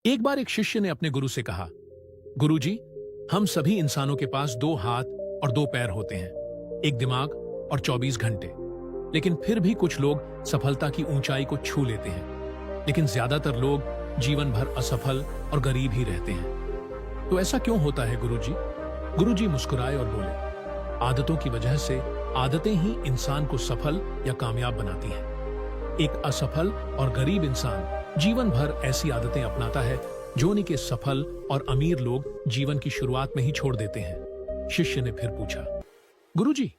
एक बार एक शिष्य ने अपने गुरु से कहा, गुरुजी, हम सभी इंसानों के पास 2 हाथ और 2 पैर होते हैं, एक दिमाग और 24 घंटे। लेकिन फिर भी कुछ लोग सफलता की ऊंचाई को छू लेते हैं, लेकिन ज्यादातर लोग जीवन भर असफल और गरीब ही रहते हैं। तो ऐसा क्यों होता है गुरुजी? गुरुजी मुस्कुराए और बोले, आदतों की वजह से आदतें ही इंसान को सफल या कामयाब बनाती हैं। एक असफल और गरीब इंसान जीवन भर ऐसी आदतें अपनाता है जो उनके सफल और अमीर लोग जीवन की शुरुआत में ही छोड़ देते हैं। शिष्य ने फिर पूछा, गुरुजी,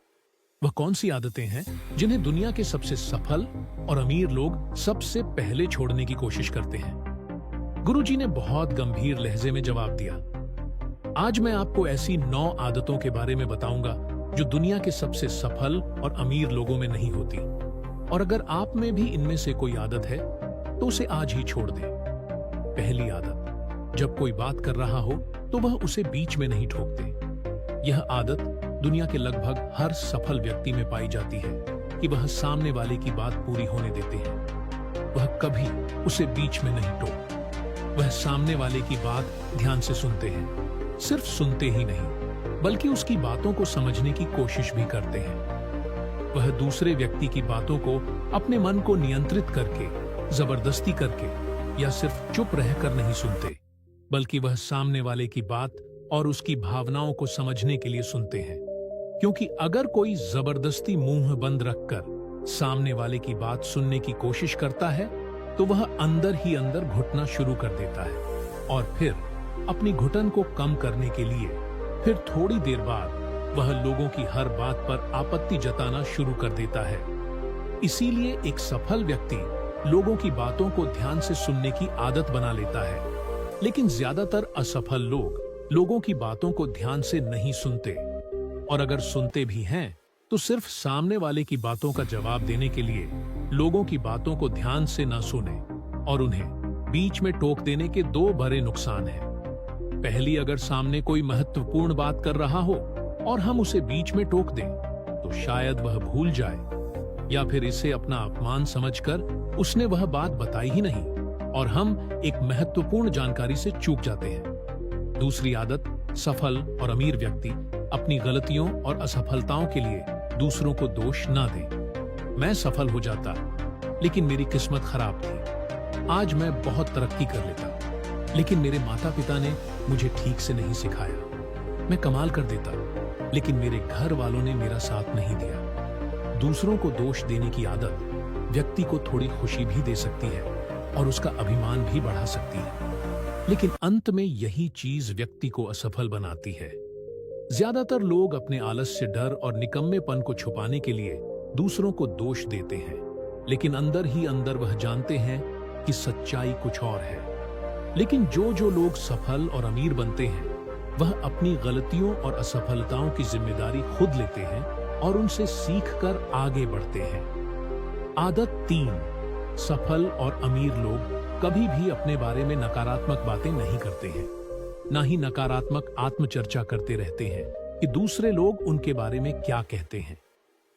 वह कौन सी आदतें हैं जिन्हें दुनिया के सबसे सफल और अमीर लोग सबसे पहले छोड़ने की कोशिश करते हैं? गुरुजी ने बहुत गंभीर लहजे में जवाब दिया, आज मैं आपको ऐसी 9 आदतों के बारे में बताऊंगा जो दुनिया के सबसे सफल और अमीर लोगों में नहीं होती। और अगर आप में भी इनमें से कोई आदत है तो उसे आज ही छोड़ दें। पहली आदत, जब कोई बात कर रहा हो तो वह उसे बीच में नहीं ठोकते। यह आदत दुनिया के लगभग हर सफल व्यक्ति में पाई जाती है कि वह सामने वाले की बात पूरी होने देते हैं। वह कभी उसे बीच में नहीं टोकते। वह सामने वाले की बात ध्यान से सुनते हैं, सिर्फ सुनते ही नहीं बल्कि उसकी बातों को समझने की कोशिश भी करते हैं। वह दूसरे व्यक्ति की बातों को अपने मन को नियंत्रित करके, जबरदस्ती करके या सिर्फ चुप रहकर नहीं सुनते, बल्कि वह सामने वाले की बात और उसकी भावनाओं को समझने के लिए सुनते हैं। क्योंकि अगर कोई जबरदस्ती मुंह बंद रखकर सामने वाले की बात सुनने की कोशिश करता है तो वह अंदर ही अंदर घुटना शुरू कर देता है और फिर अपनी घुटन को कम करने के लिए फिर थोड़ी देर बाद वह लोगों की हर बात पर आपत्ति जताना शुरू कर देता है। इसीलिए एक सफल व्यक्ति लोगों की बातों को ध्यान से सुनने की आदत बना लेता है, लेकिन ज्यादातर असफल लोग लोगों की बातों को ध्यान से नहीं सुनते, और अगर सुनते भी हैं तो सिर्फ सामने वाले की बातों का जवाब देने के लिए लोगों की बातों को ध्यान से न सुने। और उन्हें बीच में टोक देने के 2 बड़े नुकसान हैं। पहली, अगर सामने कोई महत्वपूर्ण बात कर रहा हो और हम उसे बीच में टोक दें तो शायद वह भूल जाए या फिर इसे अपना अपमान समझकर उसने वह बात बताई ही नहीं और हम एक महत्वपूर्ण जानकारी से चूक जाते हैं। दूसरी आदत, सफल और अमीर व्यक्ति अपनी गलतियों और असफलताओं के लिए दूसरों को दोष ना दें। मैं सफल हो जाता लेकिन मेरी किस्मत खराब थी। आज मैं बहुत तरक्की कर लेता लेकिन मेरे माता पिता ने मुझे ठीक से नहीं सिखाया। मैं कमाल कर देता लेकिन मेरे घर वालों ने मेरा साथ नहीं दिया। दूसरों को दोष देने की आदत व्यक्ति को थोड़ी खुशी भी दे सकती है और उसका अभिमान भी बढ़ा सकती है, लेकिन अंत में यही चीज व्यक्ति को असफल बनाती है। ज्यादातर लोग अपने आलस्य, डर और निकम्मेपन को छुपाने के लिए दूसरों को दोष देते हैं, लेकिन अंदर ही अंदर वह जानते हैं कि सच्चाई कुछ और है। लेकिन जो लोग सफल और अमीर बनते हैं वह अपनी गलतियों और असफलताओं की जिम्मेदारी खुद लेते हैं और उनसे सीखकर आगे बढ़ते हैं। आदत 3, सफल और अमीर लोग कभी भी अपने बारे में नकारात्मक बातें नहीं करते हैं, ना ही नकारात्मक आत्मचर्चा करते रहते हैं कि दूसरे लोग उनके बारे में क्या कहते हैं।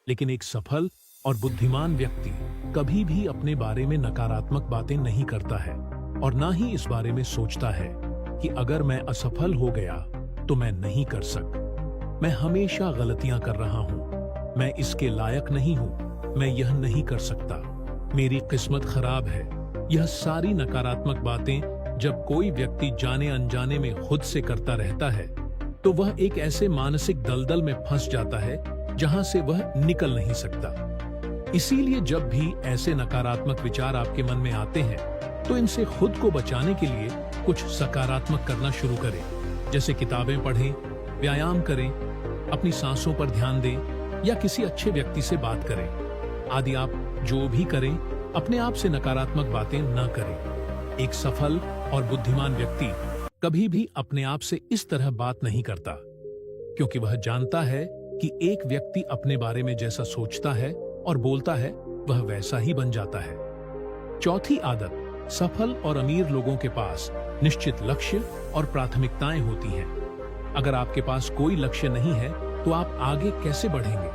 लेकिन एक सफल और बुद्धिमान व्यक्ति कभी भी अपने बारे में नकारात्मक बातें नहीं करता है और ना ही इस बारे में सोचता है कि अगर मैं असफल हो गया तो मैं नहीं कर सक, मैं हमेशा गलतियां कर रहा हूं, मैं इसके लायक नहीं हूं, मैं यह नहीं कर सकता, मेरी किस्मत खराब है। यह सारी नकारात्मक बातें जब कोई व्यक्ति जाने अनजाने में खुद से करता रहता है तो वह एक ऐसे मानसिक दलदल में फंस जाता है जहां से वह निकल नहीं सकता। इसीलिए जब भी ऐसे नकारात्मक विचार आपके मन में आते हैं तो इनसे खुद को बचाने के लिए कुछ सकारात्मक करना शुरू करें, जैसे किताबें पढ़ें, व्यायाम करें, अपनी सांसों पर ध्यान दें या किसी अच्छे व्यक्ति से बात करें। आदि आप जो भी करें, अपने आप से नकारात्मक बातें न करें। एक सफल और बुद्धिमान व्यक्ति कभी भी अपने आप से इस तरह बात नहीं करता, क्योंकि वह जानता है कि एक व्यक्ति अपने बारे में जैसा सोचता है और बोलता है वह वैसा ही बन जाता है। चौथी आदत, सफल और अमीर लोगों के पास निश्चित लक्ष्य और प्राथमिकताएं होती हैं। अगर आपके पास कोई लक्ष्य नहीं है तो आप आगे कैसे बढ़ेंगे?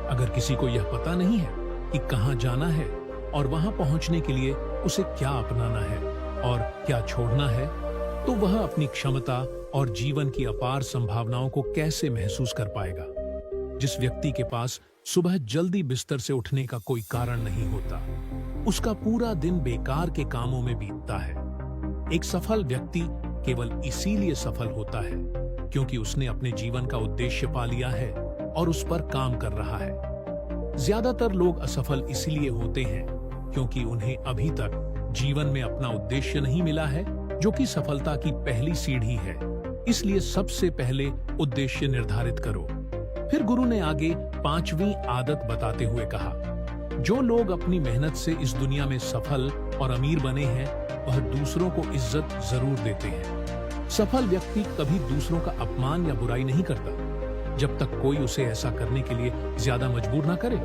अगर किसी को यह पता नहीं है कि कहां जाना है और वहां पहुंचने के लिए उसे क्या अपनाना है और क्या छोड़ना है, तो वह अपनी क्षमता और जीवन की अपार संभावनाओं को कैसे महसूस कर पाएगा। जिस व्यक्ति के पास सुबह जल्दी बिस्तर से उठने का कोई कारण नहीं होता, उसका पूरा दिन बेकार के कामों में बीतता है। एक सफल व्यक्ति केवल इसीलिए सफल होता है क्योंकि उसने अपने जीवन का उद्देश्य पा लिया है और उस पर काम कर रहा है। ज्यादातर लोग असफल इसलिए होते हैं क्योंकि उन्हें अभी तक जीवन में अपना उद्देश्य नहीं मिला है, जो कि सफलता की पहली सीढ़ी है। इसलिए सबसे पहले उद्देश्य निर्धारित करो। फिर गुरु ने आगे 5वीं आदत बताते हुए कहा, जो लोग अपनी मेहनत से इस दुनिया में सफल और अमीर बने हैं, वह दूसरों को इज्जत जरूर देते हैं। सफल व्यक्ति कभी दूसरों का अपमान या बुराई नहीं करता, जब तक कोई उसे ऐसा करने के लिए ज्यादा मजबूर ना करे।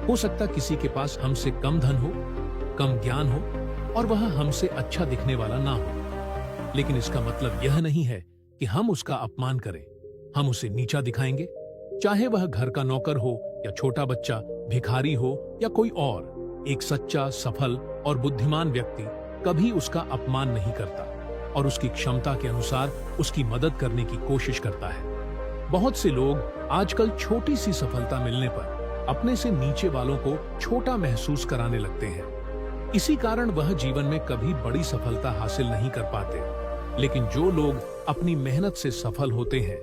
हो सकता किसी के पास हमसे कम धन हो, कम ज्ञान हो और वह हमसे अच्छा दिखने वाला ना हो, लेकिन इसका मतलब यह नहीं है कि हम उसका अपमान करें। हम उसे नीचा दिखाएंगे, चाहे वह घर का नौकर हो या छोटा बच्चा, भिखारी हो या कोई और। एक सच्चा, सफल और बुद्धिमान व्यक्ति कभी उसका अपमान नहीं करता और उसकी क्षमता के अनुसार उसकी मदद करने की कोशिश करता है। बहुत से लोग आजकल छोटी सी सफलता मिलने पर अपने से नीचे वालों को छोटा महसूस कराने लगते हैं। इसी कारण वह जीवन में कभी बड़ी सफलता हासिल नहीं कर पाते। लेकिन जो लोग अपनी मेहनत से सफल होते हैं,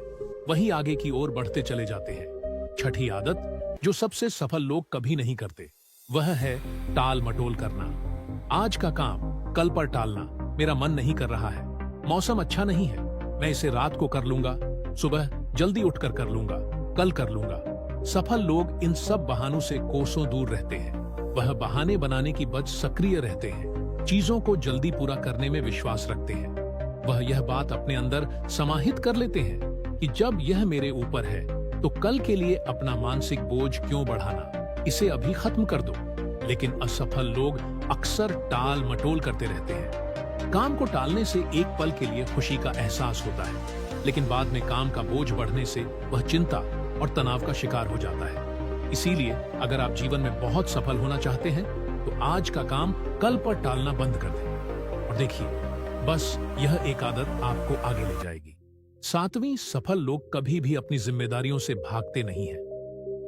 वही आगे की ओर बढ़ते चले जाते हैं। छठी आदत, जो सबसे सफल लोग कभी नहीं करते, वह है टाल मटोल करना। आज का काम कल पर टालना। मेरा मन नहीं कर रहा है, मौसम अच्छा नहीं है, मैं इसे रात को कर लूंगा, सुबह जल्दी उठकर कर लूंगा, कल कर लूंगा। सफल लोग इन सब बहानों से कोसों दूर रहते हैं। वह बहाने बनाने की बजाय सक्रिय रहते हैं, चीजों को जल्दी पूरा करने में विश्वास रखते हैं। वह यह बात अपने अंदर समाहित कर लेते हैं कि जब यह मेरे ऊपर है तो कल के लिए अपना मानसिक बोझ क्यों बढ़ाना, इसे अभी खत्म कर दो। लेकिन असफल लोग अक्सर टाल मटोल करते रहते हैं। काम को टालने से एक पल के लिए खुशी का एहसास होता है, लेकिन बाद में काम का बोझ बढ़ने से वह चिंता और तनाव का शिकार हो जाता है। इसीलिए अगर आप जीवन में बहुत सफल होना चाहते हैं तो आज का काम कल पर टालना बंद कर दें। और देखिए, बस यह एक आदत आपको आगे ले जाएगी। 7वीं, सफल लोग कभी भी अपनी जिम्मेदारियों से भागते नहीं हैं।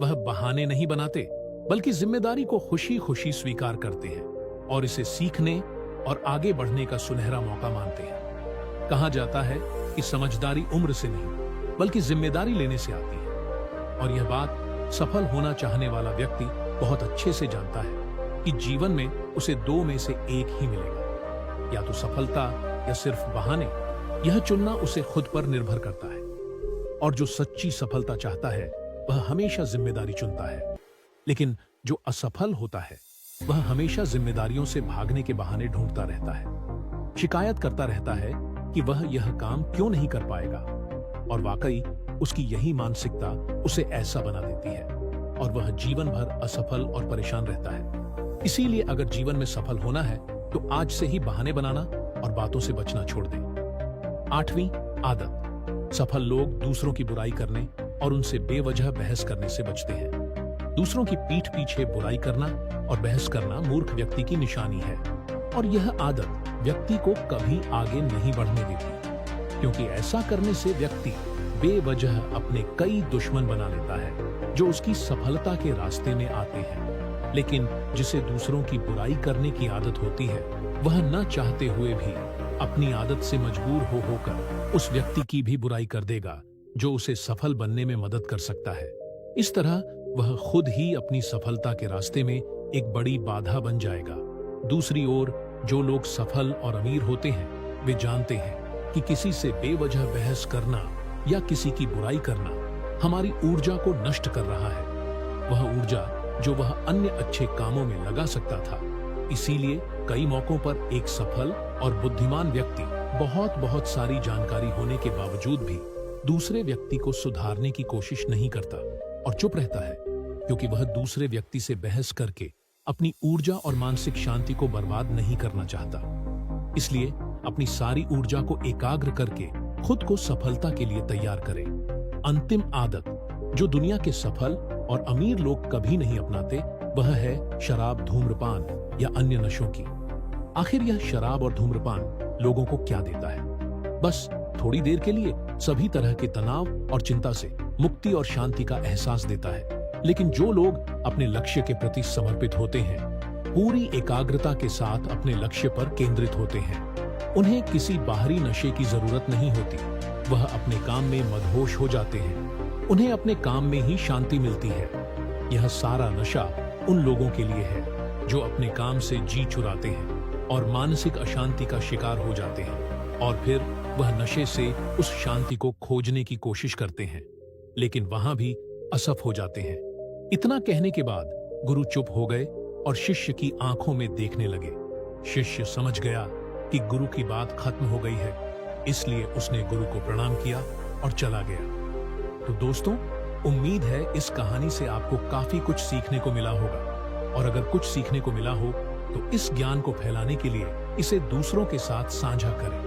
वह बहाने नहीं बनाते, बल्कि जिम्मेदारी को खुशी खुशी स्वीकार करते हैं और इसे सीखने और आगे बढ़ने का सुनहरा मौका मानते हैं। कहा जाता है कि समझदारी उम्र से नहीं, बल्कि जिम्मेदारी लेने से आती है। और यह बात सफल होना चाहने वाला व्यक्ति बहुत अच्छे से जानता है कि जीवन में उसे 2 में से एक ही मिलेगा, या तो सफलता या सिर्फ बहाने। यह चुनना उसे खुद पर निर्भर करता है। और जो सच्ची सफलता चाहता है, वह हमेशा जिम्मेदारी चुनता है। लेकिन जो असफल होता है, वह हमेशा जिम्मेदारियों से भागने के बहाने ढूंढता रहता है। शिकायत करता रहता है कि वह यह काम क्यों नहीं कर पाएगा। और वाकई उसकी यही मानसिकता उसे ऐसा बना देती है और वह जीवन भर असफल और परेशान रहता है। इसीलिए अगर जीवन में सफल होना है तो आज से ही बहाने बनाना और बातों से बचना छोड़ दें। 8वीं आदत, सफल लोग दूसरों की बुराई करने और उनसे बेवजह बहस करने से बचते हैं। दूसरों की पीठ पीछे बुराई करना और बहस करना मूर्ख व्यक्ति की निशानी है। और यह आदत व्यक्ति को कभी आगे नहीं बढ़ने देती, क्योंकि ऐसा करने से व्यक्ति बेवजह अपने कई दुश्मन बना लेता है जो उसकी सफलता के रास्ते में आते हैं। लेकिन जिसे दूसरों की बुराई करने की आदत होती है, वह न चाहते हुए भी अपनी आदत से मजबूर होकर उस व्यक्ति की भी बुराई कर देगा जो उसे सफल बनने में मदद कर सकता है। इस तरह वह खुद ही अपनी सफलता के रास्ते में एक बड़ी बाधा बन जाएगा। दूसरी ओर जो लोग सफल और अमीर होते हैं, वे जानते हैं कि किसी से बेवजह बहस करना या किसी की बुराई करना हमारी ऊर्जा को नष्ट कर रहा है, वह ऊर्जा जो वह अन्य अच्छे कामों में लगा सकता था। इसीलिए कई मौकों पर एक सफल और बुद्धिमान व्यक्ति बहुत सारी जानकारी होने के बावजूद भी दूसरे व्यक्ति को सुधारने की कोशिश नहीं करता और चुप रहता है, क्योंकि वह दूसरे व्यक्ति से बहस करके अपनी ऊर्जा और मानसिक शांति को बर्बाद नहीं करना चाहता। इसलिए अपनी सारी ऊर्जा को एकाग्र करके खुद को सफलता के लिए तैयार करें। अंतिम आदत जो दुनिया के सफल और अमीर लोग कभी नहीं अपनाते, वह है शराब, धूम्रपान या अन्य नशों की आखिर यह शराब और धूम्रपान लोगों को क्या देता है? बस थोड़ी देर के लिए सभी तरह के तनाव और चिंता से मुक्ति और शांति का एहसास देता है। लेकिन जो लोग अपने लक्ष्य के प्रति समर्पित होते हैं, पूरी एकाग्रता के साथ अपने लक्ष्य पर केंद्रित होते हैं, उन्हें किसी बाहरी नशे की जरूरत नहीं होती। वह अपने काम में मदहोश हो जाते हैं। उन्हें अपने काम में ही शांति मिलती है। यह सारा नशा उन लोगों के लिए है जो अपने काम से जी चुराते हैं और मानसिक अशांति का शिकार हो जाते हैं, और फिर वह नशे से उस शांति को खोजने की कोशिश करते हैं, लेकिन वहां भी असफ हो जाते हैं। इतना कहने के बाद गुरु चुप हो गए और शिष्य की आंखों में देखने लगे। शिष्य समझ गया कि गुरु की बात खत्म हो गई है, इसलिए उसने गुरु को प्रणाम किया और चला गया। तो दोस्तों, उम्मीद है इस कहानी से आपको काफी कुछ सीखने को मिला होगा, और अगर कुछ सीखने को मिला हो तो इस ज्ञान को फैलाने के लिए इसे दूसरों के साथ साझा करें।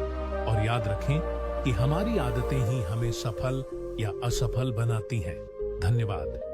और याद रखें कि हमारी आदतें ही हमें सफल या असफल बनाती हैं। धन्यवाद।